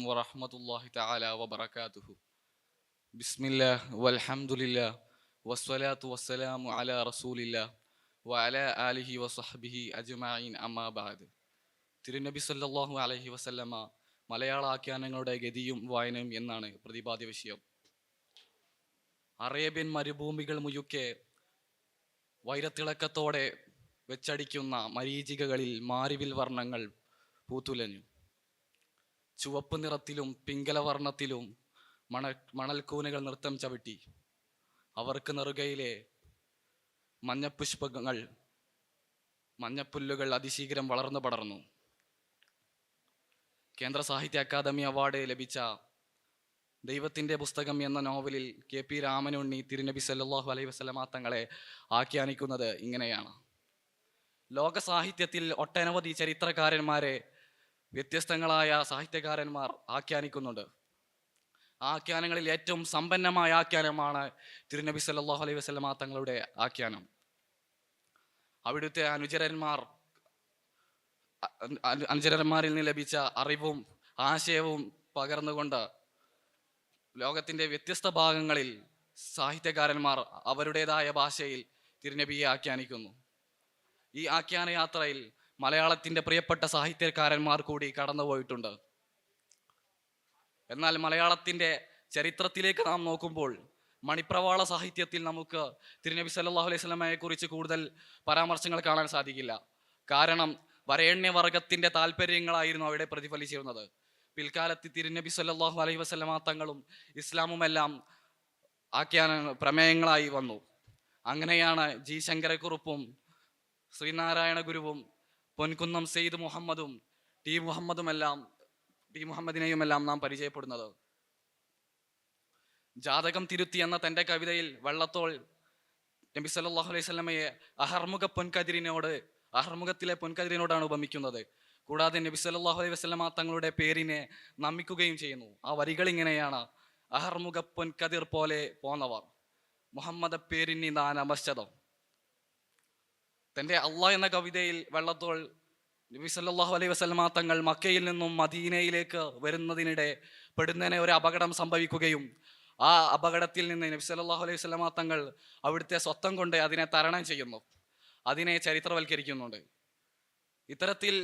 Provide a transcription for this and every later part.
വറഹ്മത്തുള്ളാഹി തആല വബറകാതുഹു. ബിസ്മില്ലാഹ് വൽഹംദുലില്ലാഹ് വസ്സലാത്തു വസ്സലാമു അലാ റസൂലില്ലാഹ് വഅലാ ആലിഹി വസഹ്ബിഹി അജ്മഈൻ അമ്മാ ബഅദ്. തിരുനബി സല്ലല്ലാഹു അലൈഹി വസല്ലമ മലയാള ആഖ്യാനങ്ങളുടെ ഗതിയും വായനയും എന്നാണ് പ്രതിപാദ്യ വിഷയം. അറേബ്യൻ മരുഭൂമികൾ മുഴുക്കെ വൈരത്തിളക്കത്തോടെ വെച്ചടിക്കുന്ന മരീചികകളിൽ മാരിവിൽ വർണ്ണങ്ങൾ പൂത്തുലഞ്ഞു. ചുവപ്പ് നിറത്തിലും പിങ്കലവർണ്ണത്തിലും മണൽക്കൂനകൾ നൃത്തം ചവിട്ടി. അവർക്ക് നെറുകയിലെ മഞ്ഞപ്പുഷ്പങ്ങൾ മഞ്ഞപ്പുല്ലുകൾ അതിശീഘ്രം വളർന്നു പടർന്നു. കേന്ദ്ര സാഹിത്യ അക്കാദമി അവാർഡ് ലഭിച്ച ദൈവത്തിൻ്റെ പുസ്തകം എന്ന നോവലിൽ KP രാമനുണ്ണി തിരുനബി സല്ലല്ലാഹു അലൈഹി വസല്ലമ തങ്ങളെ ആഖ്യാനിക്കുന്നത് ഇങ്ങനെയാണ്. ലോക സാഹിത്യത്തിൽ ഒട്ടനവധി ചരിത്രകാരന്മാരെ വ്യത്യസ്തങ്ങളായ സാഹിത്യകാരന്മാർ ആഖ്യാനിക്കുന്നുണ്ട്. ആഖ്യാനങ്ങളിൽ ഏറ്റവും സമ്പന്നമായ ആഖ്യാനമാണ് തിരുനബി സല്ലല്ലാഹു അലൈഹി വസല്ലമ തങ്ങളുടെ ആഖ്യാനം. അവിടുത്തെ അനുചരന്മാരിൽ നിന്ന് ലഭിച്ച അറിവും ആശയവും പകർന്നുകൊണ്ട് ലോകത്തിൻ്റെ വ്യത്യസ്ത ഭാഗങ്ങളിൽ സാഹിത്യകാരന്മാർ അവരുടേതായ ഭാഷയിൽ തിരുനബിയെ ആഖ്യാനിക്കുന്നു. ഈ ആഖ്യാന യാത്രയിൽ മലയാളത്തിൻ്റെ പ്രിയപ്പെട്ട സാഹിത്യകാരന്മാർ കൂടി കടന്നുപോയിട്ടുണ്ട്. എന്നാൽ മലയാളത്തിൻ്റെ ചരിത്രത്തിലേക്ക് നാം നോക്കുമ്പോൾ മണിപ്രവാള സാഹിത്യത്തിൽ നമുക്ക് തിരുനബി സല്ലല്ലാഹു അലൈഹി വസല്ലമയെ കുറിച്ച് കൂടുതൽ പരാമർശങ്ങൾ കാണാൻ സാധിക്കില്ല. കാരണം വരേണ്യവർഗത്തിൻ്റെ താല്പര്യങ്ങളായിരുന്നു അവിടെ പ്രതിഫലിച്ചിരുന്നത്. പിൽക്കാലത്ത് തിരുനബി സല്ലല്ലാഹു അലൈഹി വസല്ലമ തങ്ങളും ഇസ്ലാമുമെല്ലാം ആഖ്യാന പ്രമേയങ്ങളായി വന്നു. അങ്ങനെയാണ് G ശങ്കരക്കുറുപ്പും ശ്രീനാരായണ ഗുരുവും പൊൻകുന്നം സെയ്ദ് മുഹമ്മദും ടി മുഹമ്മദിനെയുമെല്ലാം നാം പരിചയപ്പെടുന്നത്. ജാതകം തിരുത്തി എന്ന തൻ്റെ കവിതയിൽ വള്ളത്തോൾ നബി സല്ലല്ലാഹു അലൈഹി വസല്ലമയെ അഹർമുഖത്തിലെ പൊൻകതിരിനോടാണ് ഉപമിക്കുന്നത്. കൂടാതെ നബി സല്ലല്ലാഹു അലൈഹി വസല്ലമ തങ്ങളുടെ പേരിനെ നമിക്കുകയും ചെയ്യുന്നു. ആ വരികൾ ഇങ്ങനെയാണ്: അഹർമുഖ പൊൻകതിർ പോലെ പോന്നവർ മുഹമ്മദ് പേരിനി നമസ്തം. തൻ്റെ അള്ളാഹ് എന്ന കവിതയിൽ വള്ളത്തോൾ നബി സല്ലല്ലാഹു അലൈഹി വസല്ലമ തങ്ങൾ മക്കയിൽ നിന്നും മദീനയിലേക്ക് വരുന്നതിനിടെ പെടുന്നതിനെ ഒരു അപകടം സംഭവിക്കുകയും ആ അപകടത്തിൽ നിന്ന് നബി സല്ലല്ലാഹു അലൈഹി വസല്ലമ തങ്ങൾ അവിടുത്തെ സ്വത്തം കൊണ്ട് അതിനെ തരണം ചെയ്യുന്നു, അതിനെ ചരിത്രവൽക്കരിക്കുന്നുണ്ട്. ഇത്തരത്തിൽ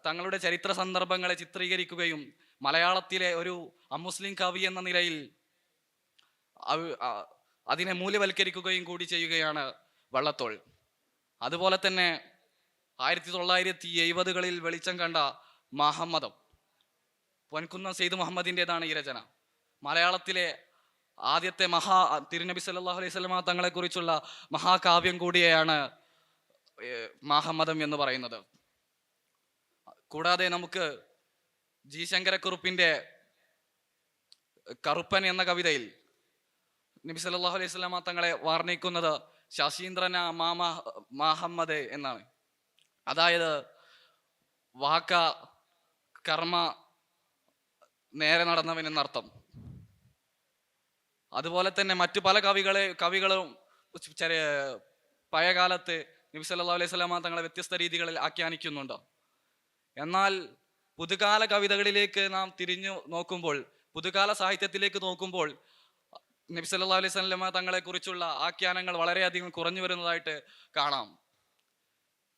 തങ്ങളുടെ ചരിത്ര സന്ദർഭങ്ങളെ ചിത്രീകരിക്കുകയും മലയാളത്തിലെ ഒരു അമുസ്ലിം കവി എന്ന നിലയിൽ അതിനെ മൂല്യവൽക്കരിക്കുകയും കൂടി ചെയ്യുകയാണ് വള്ളത്തോൾ. അതുപോലെ തന്നെ 1970കളിൽ വെളിച്ചം കണ്ട മഹമ്മദം, പൊൻകുന്നം സെയ്ദ് മുഹമ്മദിൻ്റെതാണ് ഈ രചന. മലയാളത്തിലെ ആദ്യത്തെ തിരുനബി സല്ലല്ലാഹു അലൈഹി വസല്ലമ തങ്ങളെക്കുറിച്ചുള്ള മഹാകാവ്യം കൂടിയാണ് മഹമ്മദം എന്ന് പറയുന്നത്. കൂടാതെ നമുക്ക് G ശങ്കരക്കുറുപ്പിൻ്റെ കറുപ്പൻ എന്ന കവിതയിൽ നബി സല്ലല്ലാഹു അലൈഹി വസല്ലമ തങ്ങളെ വർണ്ണിക്കുന്നത് ശശീന്ദ്രന മഹമ്മദ് എന്നാണ്. അതായത് വാക്ക കർമ്മ നേരെ നടന്നവൻ എന്നർത്ഥം. അതുപോലെ തന്നെ മറ്റു പല കവികളും പഴയകാലത്ത് നബി സല്ലല്ലാഹു അലൈഹി വസല്ലമ തങ്ങളെ വ്യത്യസ്ത രീതികളിൽ ആഖ്യാനിക്കുന്നുണ്ട്. എന്നാൽ പുതുകാല കവിതകളിലേക്ക് നാം തിരിഞ്ഞു നോക്കുമ്പോൾ, പുതുകാല സാഹിത്യത്തിലേക്ക് നോക്കുമ്പോൾ നബി സല്ലല്ലാഹു അലൈഹി വസല്ലമ തങ്ങളെ കുറിച്ചുള്ള ആഖ്യാനങ്ങൾ വളരെയധികം കുറഞ്ഞു വരുന്നതായിട്ട് കാണാം.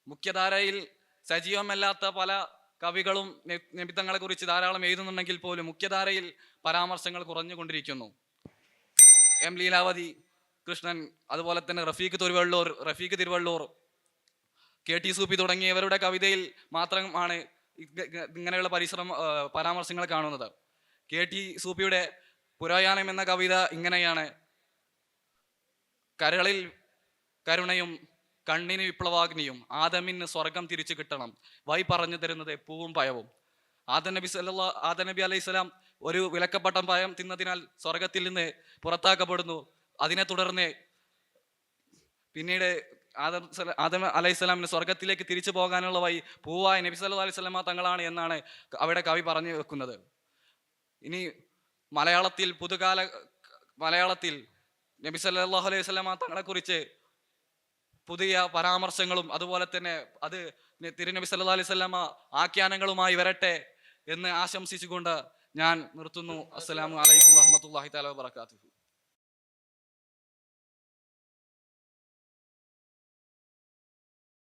മുഖ്യധാരയിൽ സജീവമല്ലാത്ത പല കവികളും നബി തങ്ങളെ കുറിച്ച് ധാരാളം എഴുതുന്നുണ്ടെങ്കിൽ പോലും മുഖ്യധാരയിൽ പരാമർശങ്ങൾ കുറഞ്ഞുകൊണ്ടിരിക്കുന്നു. M ലീലാവതി കൃഷ്ണൻ, അതുപോലെ തന്നെ റഫീഖ് തിരുവള്ളൂർ, KT സൂപ്പി തുടങ്ങിയവരുടെ കവിതയിൽ മാത്രമാണ് ഇങ്ങനെയുള്ള പരാമർശങ്ങൾ കാണുന്നത്. KT സൂപ്പിയുടെ പുരായാനം എന്ന കവിത ഇങ്ങനെയാണ്: കരളിൽ കരുണയും കണ്ണിന് വിപ്ലവാഗ്നിയും ആദമിന് സ്വർഗം തിരിച്ചു കിട്ടണം, വൈ പറഞ്ഞു തരുന്നത് പൂവും പഴവും. ആദം നബി അലൈഹി സ്വലാം ഒരു വിലക്കപ്പെട്ട പഴം തിന്നതിനാൽ സ്വർഗത്തിൽ നിന്ന് പുറത്താക്കപ്പെടുന്നു. അതിനെ തുടർന്ന് പിന്നീട് ആദം അലൈഹി സ്വലാമിന് സ്വർഗത്തിലേക്ക് തിരിച്ചു പോകാനുള്ള വഴി പൂവായ നബി സല്ലല്ലാഹു അലൈഹി വസല്ലമ തങ്ങളാണ് എന്നാണ് അവിടെ കവി പറഞ്ഞു വെക്കുന്നത്. ഇനി മലയാളത്തിൽ നബി സല്ലല്ലാഹു അലൈഹി വസല്ലമ തങ്ങളെക്കുറിച്ച് പുതിയ പരാമർശങ്ങളും അതുപോലെ തന്നെ അത് തിരുനബി സല്ലല്ലാഹു അലൈഹി വസല്ലമ ആഖ്യാനങ്ങളുമായി വരട്ടെ എന്ന് ആശംസിച്ചുകൊണ്ട് ഞാൻ നിർത്തുന്നു. അസ്സലാമു അലൈക്കും വറഹ്മത്തുള്ളാഹി തആല വബറകാതുഹു.